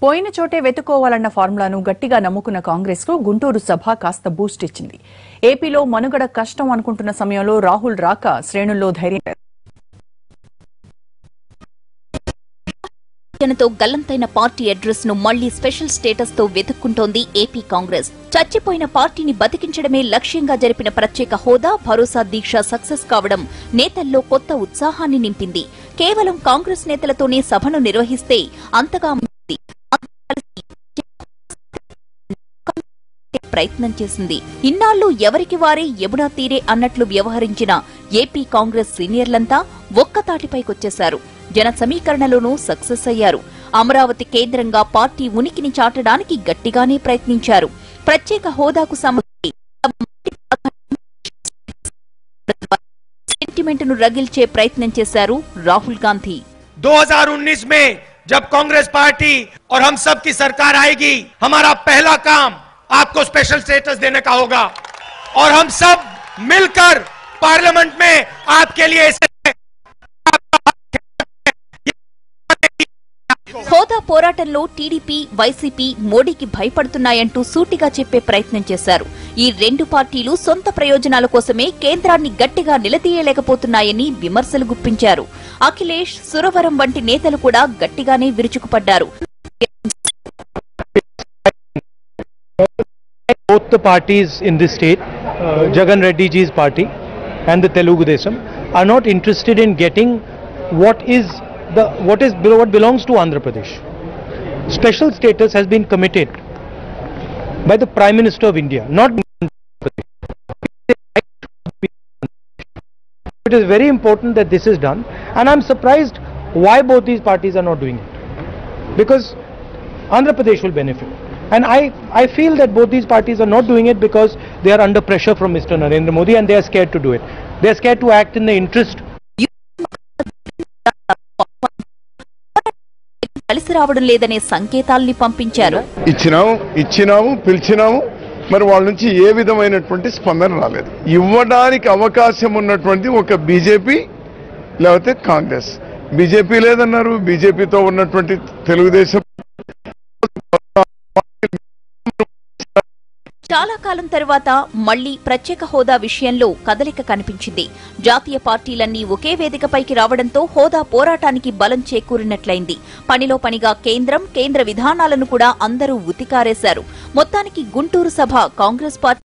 పోయిన చోటే వెతుకోవాలన్న ఫార్ములాను గట్టిగా నమ్ముకున్న కాంగ్రెస్ కు గుంటూరు సభ కాస్త బూస్ట్ ఇచ్చింది. ఏపీలో మనుగడ కష్టం అనుకుంటున్న సమయంలో రాహుల్ రాక శ్రేణుల్లో ధైర్యం జనతో గల్లంతైన పార్టీ అడ్రస్ ను మళ్లీ స్పెషల్ స్టేటస్ తో వెతుక్కుంటోంది ఏపీ కాంగ్రెస్. చచ్చిపోయిన పార్టీని బతికించడమే లక్ష్యంగా జరిపిన ప్రత్యేక హోదా భరోసా దీక్ష సక్సెస్ కావడం నేతల్లో కొత్త ఉత్సాహాన్ని నింపింది. కేవలం కాంగ్రెస్ నేతలతోనే సభను నిర్వహిస్తే అంతగా ప్రయత్నం చేసింది. ఇన్నాళ్లు ఎవరికి వారే యమునా తీరే అన్నట్లు వ్యవహరించిన ఏపీ కాంగ్రెస్ సీనియర్లంతా ఒక్కతాటిపైకొచ్చేశారు. జన సమీకరణలోనూ సక్సెస్ అయ్యారు. అమరావతి కేంద్రంగా పార్టీ ఉనికిని చాటడానికి గట్టిగానే ప్రయత్నించారు. ప్రత్యేక హోదాకు సంబంధించి సెంటిమెంట్ ను రగిల్చే ప్రయత్నం చేశారు రాహుల్ గాంధీ. 2019 में जब कांग्रेस पार्टी और हम सब की सरकार आएगी, हमारा पहला काम आपको स्पेशल स्टेटस देने का होगा और हम सब मिलकर पार्लियामेंट में आपके लिए హోదా పోరాటంలో టీడీపీ, వైసీపీ మోడీకి భయపడుతున్నాయంటూ సూటిగా చెప్పే ప్రయత్నం చేశారు. ఈ రెండు పార్టీలు సొంత ప్రయోజనాల కోసమే కేంద్రాన్ని గట్టిగా నిలదీయలేకపోతున్నాయని విమర్శలు గుప్పించారు. అఖిలేష్, సురవరం వంటి నేతలు కూడా గట్టిగానే విరుచుకుపడ్డారు. Both the parties in this state, Jagan Reddy ji's party and the Telugu Desam, are not interested in getting what belongs to Andhra Pradesh. Special status has been committed by the Prime Minister of India, not Andhra Pradesh. It is very important that this is done, and I'm surprised why both these parties are not doing it, because Andhra Pradesh will benefit. And I feel that both these parties are not doing it because they are under pressure from Mr. Narendra Modi and they are scared to do it. They are scared to act in the interest. కలిసి రావడం లేదనే సంకేతాల్ని పంపించారు. ఇచ్చినాము పిలిచినాము, మరి వాళ్ళ నుంచి ఏ విధమైనటువంటి స్పందన రాలేదు. ఇవ్వడానికి అవకాశం ఉన్నటువంటి ఒక బీజేపీ లేకపోతే కాంగ్రెస్. బీజేపీ లేదన్నారు. బీజేపీతో ఉన్నటువంటి తెలుగుదేశం చాలా కాలం తర్వాత మళ్లీ ప్రత్యేక హోదా విషయంలో కదలిక కనిపించింది. జాతీయ పార్టీలన్నీ ఒకే వేదికపైకి రావడంతో హోదా పోరాటానికి బలం చేకూరినట్లయింది. పనిలో పనిగా కేంద్ర విధానాలను కూడా అందరూ ఉతికారేశారు. మొత్తానికి గుంటూరు సభ కాంగ్రెస్ పార్టీ